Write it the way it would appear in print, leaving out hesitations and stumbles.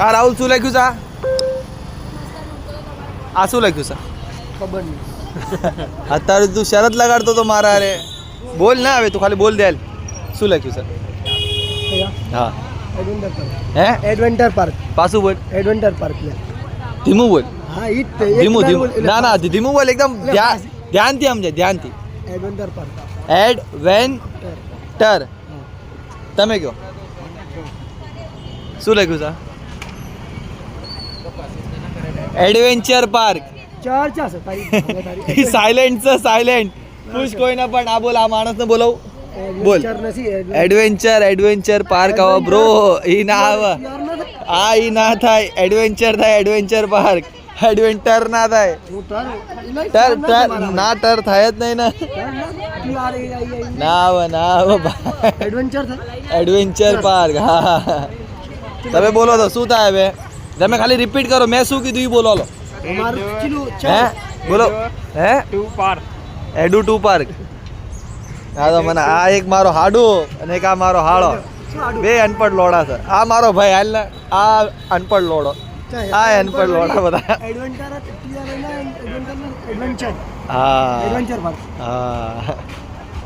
આ રાહુલ શું લખ્યું છે આ શું લખ્યું છે ખબર નહીં. અત્યારે તું શરત લગાડતો તો મારા અરે બોલ ના આવે તું ખાલી બોલ દે શું લખ્યું છે હા એડવેન્ચર પાર્ક. હે એડવેન્ચર પાર્ક. પાછું બોલ એડવેન્ચર પાર્ક લે. ધીમું બોલ હા ઈ જ તે. ધીમું ધીમું ના ના ધીમું બોલ એકદમ ધ્યાનથી સમજે ધ્યાનથી એડવેન્ચર પાર્ક. એડવેન્ચર તમે કહો શું લખ્યું છે એડવેન્ચર પાર્ક ચર્ચા છે તારી. સાયલેન્ટ છે સાયલેન્ટ પૂછ કોઈને પણ આ બોલ આ માણસને બોલાવ બોલ Adventure નથી. એડવેન્ચર પાર્ક આવો બ્રો ઈ ના આવે આ ઈ ના થાય એડવેન્ચર થાય એડવેન્ચર પાર્ક એડવેન્ચર ના થાય હું તારું ટર ટર ના ટર થાય જ નહીં ને ના આવે એડવેન્ચર થાય. એડવેન્ચર પાર્ક હા તમે બોલો તો શું થાય હવે તમે ખાલી રિપીટ કરો મેં શું કીધું એ બોલો લો અમારું ચીલું હે બોલો હે ટુ પાર્ક એડુ ટુ પાર્ક હા તો મને આ એક મારો હાડુ અને એક આ મારો હાળો બે અનપઢ લોડા છે આ મારો ભાઈ હાલ ને આ અનપઢ લોડો આ અનપઢ લોડા બધા એડવેન્ચર હા એડવેન્ચર પાર્ક. હા